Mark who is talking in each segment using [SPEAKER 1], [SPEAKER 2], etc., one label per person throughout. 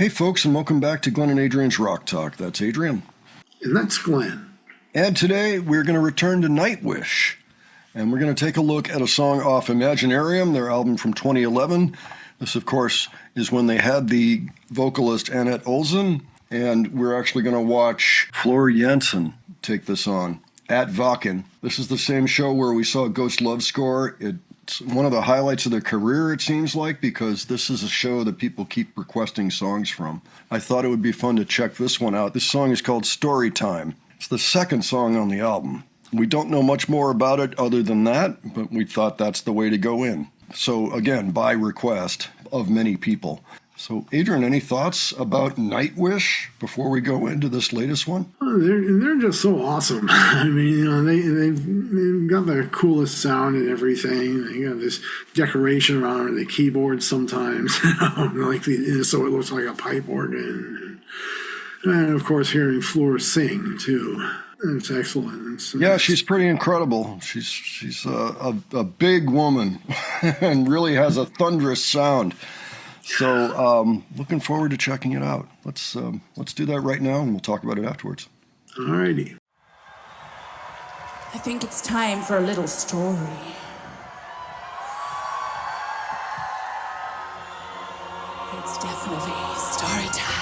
[SPEAKER 1] Hey folks, and welcome back to Glenn and Adrian's Rock Talk. That's Adrian.
[SPEAKER 2] And that's Glenn.
[SPEAKER 1] And today we're going to return to Nightwish. And we're going to take a look at a song off Imaginarium, their album from 2011. This, of course, is when they had the vocalist Annette Olsen. And we're actually going to watch Floor Jansen take this on at Wacken. This is the same show where we saw Ghost Love Score. It's one of the highlights of their career, it seems like, because this is a show that people keep requesting songs from. I thought it would be fun to check this one out. This song is called Storytime. It's the second song on the album. We don't know much more about it other than that, but we thought that's the way to go in. So again, by request of many people. So Adrian, any thoughts about Nightwish before we go into this latest one?
[SPEAKER 2] Oh, they're just so awesome. I mean, they've got the coolest sound and everything. They got this decoration around the keyboard sometimes, so it looks like a pipe organ. And of course, hearing Floor sing too. It's excellent.
[SPEAKER 1] Yeah, she's pretty incredible. She's a big woman and really has a thunderous sound. So looking forward to checking it out. Let's do that right now, and we'll talk about it afterwards.
[SPEAKER 2] All righty.
[SPEAKER 3] I think it's time for a little story. It's definitely story time.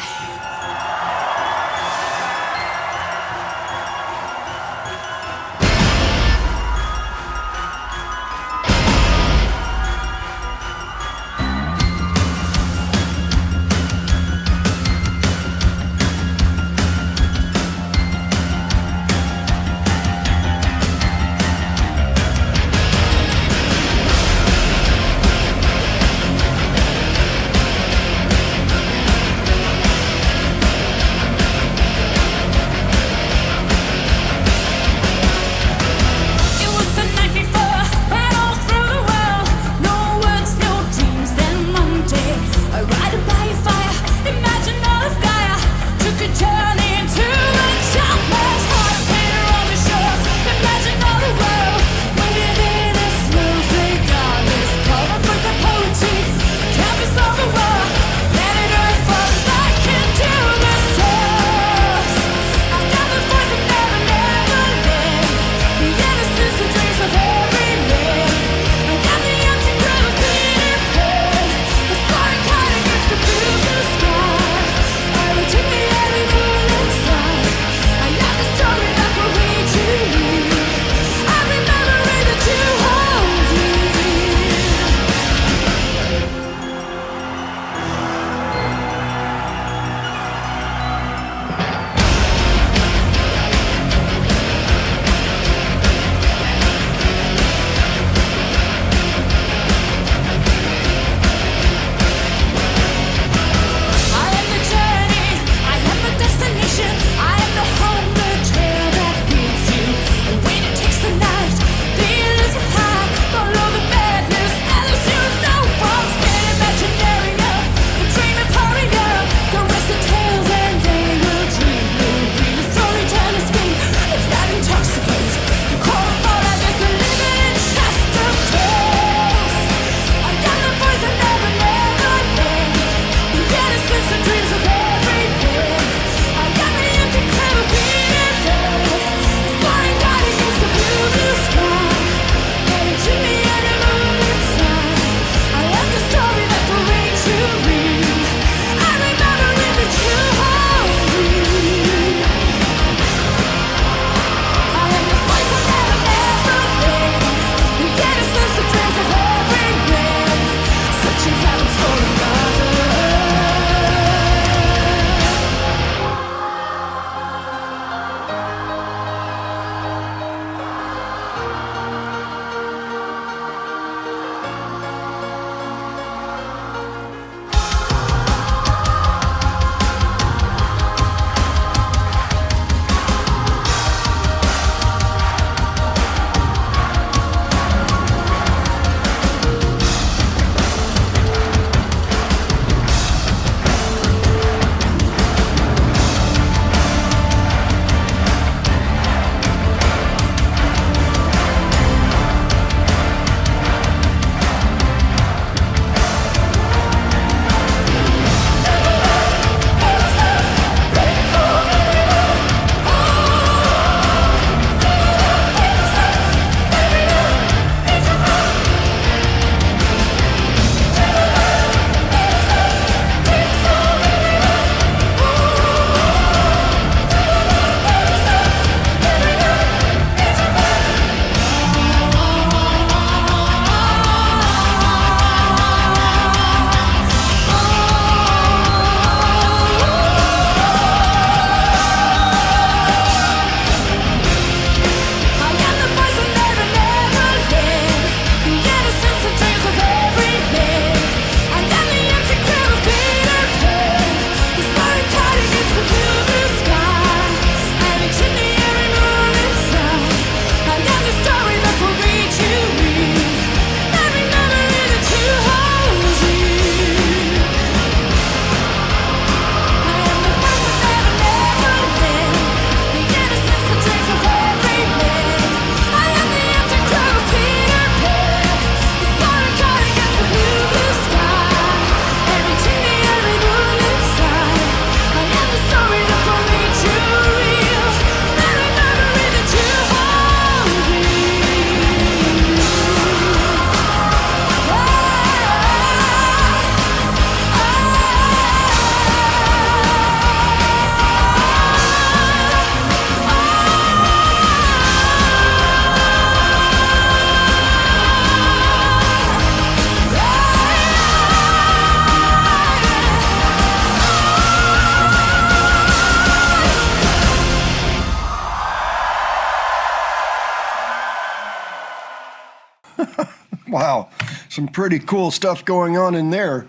[SPEAKER 1] Wow, some pretty cool stuff going on in there.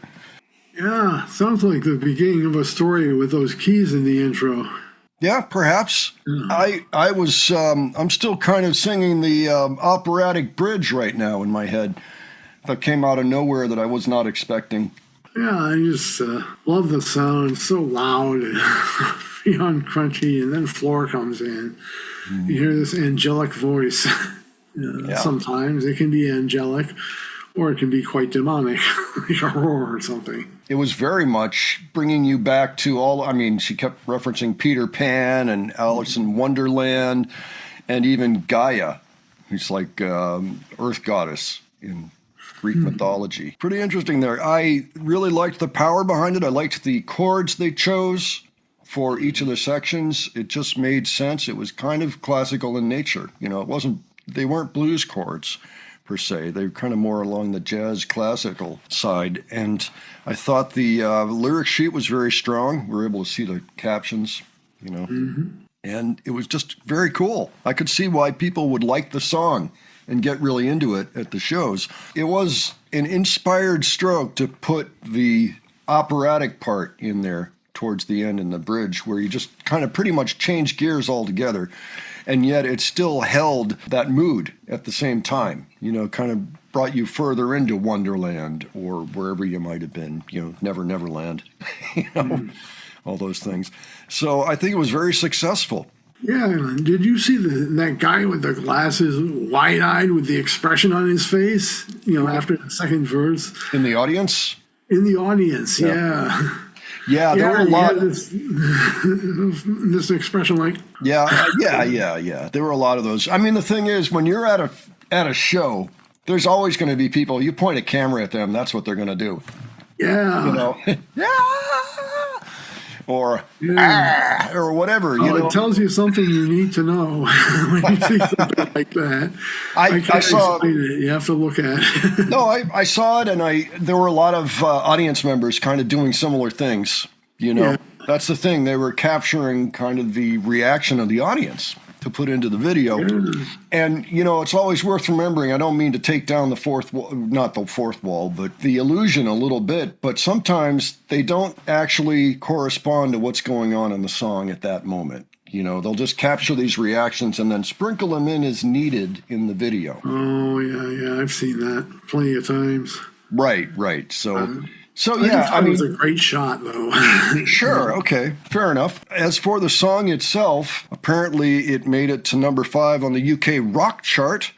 [SPEAKER 2] Yeah, sounds like the beginning of a story with those keys in the intro.
[SPEAKER 1] Yeah, perhaps. I was I'm still kind of singing the operatic bridge right now in my head that came out of nowhere that I was not expecting.
[SPEAKER 2] Yeah, I just love the sound. It's so loud and beyond crunchy, and then Floor comes in. You hear this angelic voice. Sometimes it can be angelic, or it can be quite demonic, like a roar or something.
[SPEAKER 1] It was very much bringing you back to she kept referencing Peter Pan and Alice in Wonderland and even Gaia, who's like Earth goddess in Greek mythology. Pretty interesting there. I really liked the power behind it. I liked the chords they chose for each of the sections. It just made sense. It was kind of classical in nature. They weren't blues chords per se. They were kind of more along the jazz classical side. And I thought the lyric sheet was very strong. We were able to see the captions, and it was just very cool. I could see why people would like the song and get really into it at the shows. It was an inspired stroke to put the operatic part in there towards the end in the bridge, where you just kind of pretty much change gears altogether. And yet it still held that mood at the same time, kind of brought you further into Wonderland or wherever you might have been, Neverland, all those things. So I think it was very successful.
[SPEAKER 2] Yeah, did you see that guy with the glasses, wide-eyed with the expression on his face, after the second verse?
[SPEAKER 1] In the audience?
[SPEAKER 2] In the audience, yeah.
[SPEAKER 1] Yeah, there were a lot.
[SPEAKER 2] This expression, like.
[SPEAKER 1] Yeah. There were a lot of those. I mean, the thing is, when you're at a show, there's always going to be people. You point a camera at them, that's what they're going to do.
[SPEAKER 2] Yeah.
[SPEAKER 1] Or whatever.
[SPEAKER 2] It tells you something you need to know when you see something like that. I saw explain it. You have to look at it.
[SPEAKER 1] No, I saw it, and there were a lot of audience members kind of doing similar things.
[SPEAKER 2] Yeah.
[SPEAKER 1] That's the thing. They were capturing kind of the reaction of the audience to put into the video. Yeah. And, it's always worth remembering, I don't mean to take down the fourth wall, not the fourth wall, but the illusion a little bit, but sometimes they don't actually correspond to what's going on in the song at that moment. They'll just capture these reactions and then sprinkle them in as needed in the video.
[SPEAKER 2] Oh, yeah, I've seen that plenty of times.
[SPEAKER 1] Right. So
[SPEAKER 2] yeah, it was a great shot, though.
[SPEAKER 1] Sure, okay, fair enough. As for the song itself, apparently it made it to number 5 on the UK rock chart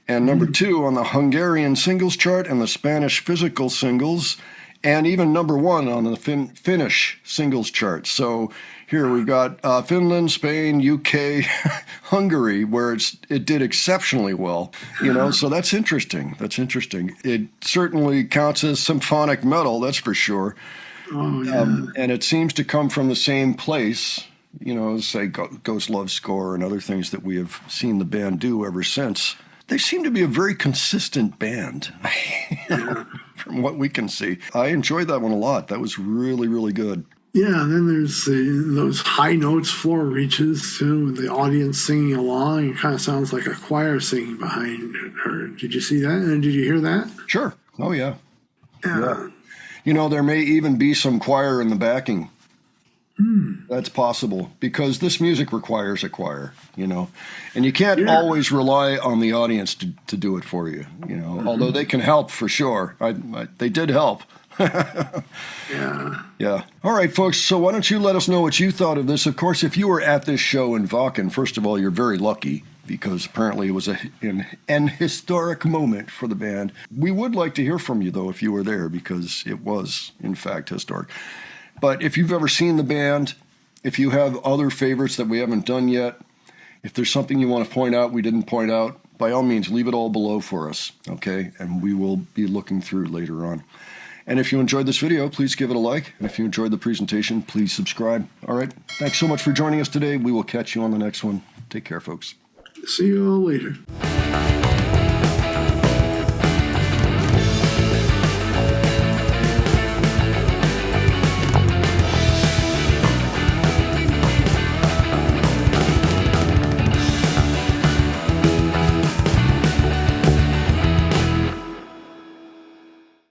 [SPEAKER 1] and number 2 on the Hungarian singles chart and the Spanish physical singles, and even number 1 on the Finnish singles chart. So here we got Finland, Spain, UK, Hungary, where it did exceptionally well. So that's interesting. It certainly counts as symphonic metal, that's for sure.
[SPEAKER 2] Oh, yeah.
[SPEAKER 1] And it seems to come from the same place, say Ghost Love Score and other things that we have seen the band do ever since. They seem to be a very consistent band, from what we can see. I enjoyed that one a lot. That was really, really good.
[SPEAKER 2] Yeah, and then there's those high notes Floor reaches, too, with the audience singing along. It kind of sounds like a choir singing behind her. Did you see that? And did you hear that?
[SPEAKER 1] Sure. Oh, yeah.
[SPEAKER 2] Yeah.
[SPEAKER 1] There may even be some choir in the backing. That's possible, because this music requires a choir, and you can't always rely on the audience to do it for you, although they can help for sure. They did help. Yeah. All right, folks. So why don't you let us know what you thought of this? Of course, if you were at this show in Wacken, first of all, you're very lucky, because apparently it was an historic moment for the band. We would like to hear from you, though, if you were there, because it was, in fact, historic. But if you've ever seen the band, if you have other favorites that we haven't done yet, if there's something you want to point out we didn't point out, by all means, leave it all below for us, okay? And we will be looking through later on. And if you enjoyed this video, please give it a like. And if you enjoyed the presentation, please subscribe. All right. Thanks so much for joining us today. We will catch you on the next one. Take care, folks.
[SPEAKER 2] See you all later.